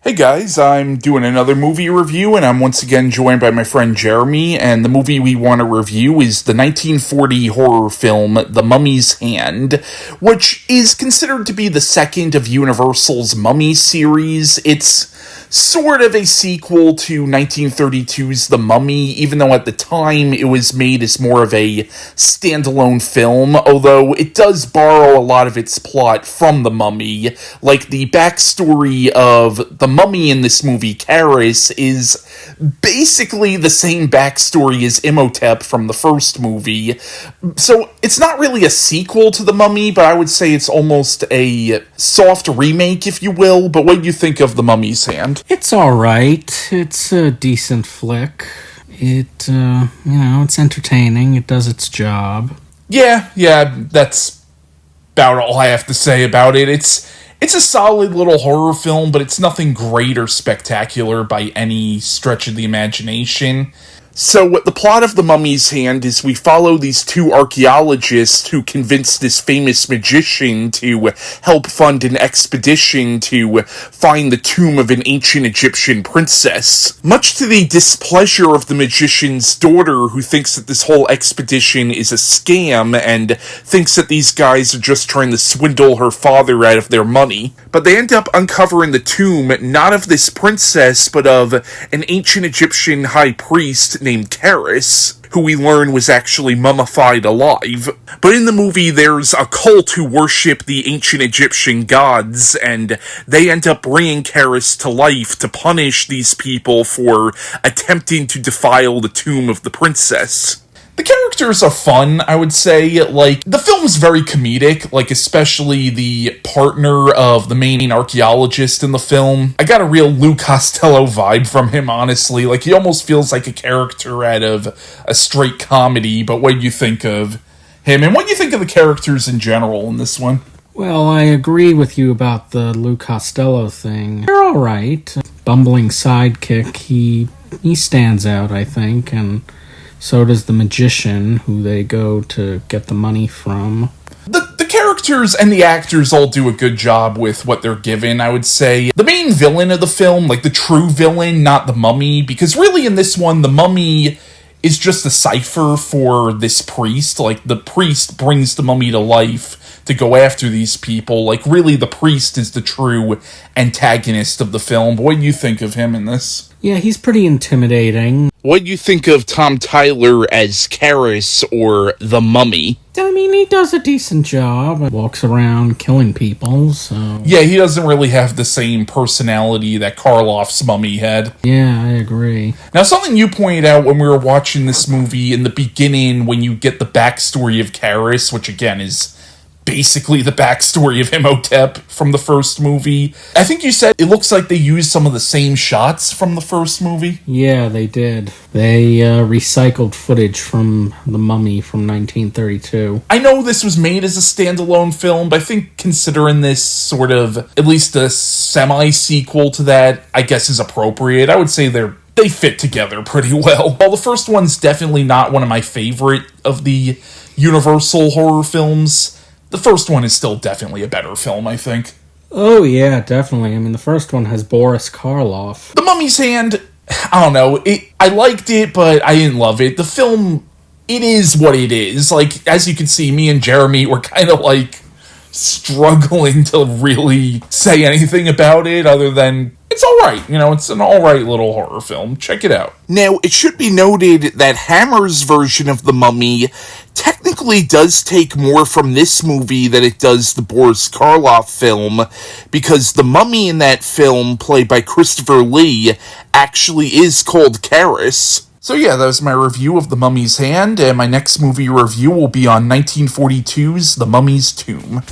Hey guys, I'm doing another movie review, and I'm once again joined by my friend Jeremy, and the movie we want to review is the 1940 horror film The Mummy's Hand, which is considered to be the second of Universal's Mummy series. It's sort of a sequel to 1932's The Mummy, even though at the time it was made as more of a standalone film, although it does borrow a lot of its plot from The Mummy. Like, the backstory of the mummy in this movie, Kharis, is basically the same backstory as Imhotep from the first movie. So it's not really a sequel to The Mummy, but I would say it's almost a soft remake, if you will. But what do you think of The Mummy's Hand? It's alright. It's a decent flick. It's entertaining. It does its job. Yeah, that's about all I have to say about it. It's a solid little horror film, but it's nothing great or spectacular by any stretch of the imagination. So, the plot of The Mummy's Hand is we follow these two archaeologists who convince this famous magician to help fund an expedition to find the tomb of an ancient Egyptian princess. Much to the displeasure of the magician's daughter, who thinks that this whole expedition is a scam and thinks that these guys are just trying to swindle her father out of their money. But they end up uncovering the tomb, not of this princess, but of an ancient Egyptian high priest named Kharis, who we learn was actually mummified alive. But in the movie, there's a cult who worship the ancient Egyptian gods, and they end up bringing Kharis to life to punish these people for attempting to defile the tomb of the princess. The characters are fun, I would say. Like, the film's very comedic, like, especially the partner of the main archaeologist in the film. I got a real Lou Costello vibe from him, honestly. Like, he almost feels like a character out of a straight comedy, but what do you think of him? And what do you think of the characters in general in this one? Well, I agree with you about the Lou Costello thing. They're alright. Bumbling sidekick, he stands out, I think, and so does the magician, who they go to get the money from. The characters and the actors all do a good job with what they're given, I would say. The main villain of the film, like the true villain, not the mummy, because really in this one, the mummy is just a cipher for this priest. Like, the priest brings the mummy to life to go after these people. Like, really, the priest is the true antagonist of the film. But what do you think of him in this? Yeah, he's pretty intimidating. What do you think of Tom Tyler as Kharis or the Mummy? I mean, he does a decent job. Walks around killing people, so... Yeah, he doesn't really have the same personality that Karloff's mummy had. Yeah, I agree. Now, something you pointed out when we were watching this movie in the beginning, when you get the backstory of Kharis, which again is basically the backstory of Imhotep from the first movie. I think you said it looks like they used some of the same shots from the first movie. Yeah, they did. They recycled footage from The Mummy from 1932. I know this was made as a standalone film, but I think considering this sort of, at least a semi-sequel to that, I guess is appropriate. I would say they fit together pretty well. While the first one's definitely not one of my favorite of the Universal horror films, the first one is still definitely a better film, I think. Oh, yeah, definitely. I mean, the first one has Boris Karloff. The Mummy's Hand, I don't know. I liked it, but I didn't love it. The film, it is what it is. Like, as you can see, me and Jeremy were kind of, like, struggling to really say anything about it other than it's alright. You know, it's an alright little horror film. Check it out. Now, it should be noted that Hammer's version of The Mummy technically does take more from this movie than it does the Boris Karloff film, because the mummy in that film, played by Christopher Lee, actually is called Kharis. So yeah, that was my review of The Mummy's Hand, and my next movie review will be on 1942's The Mummy's Tomb.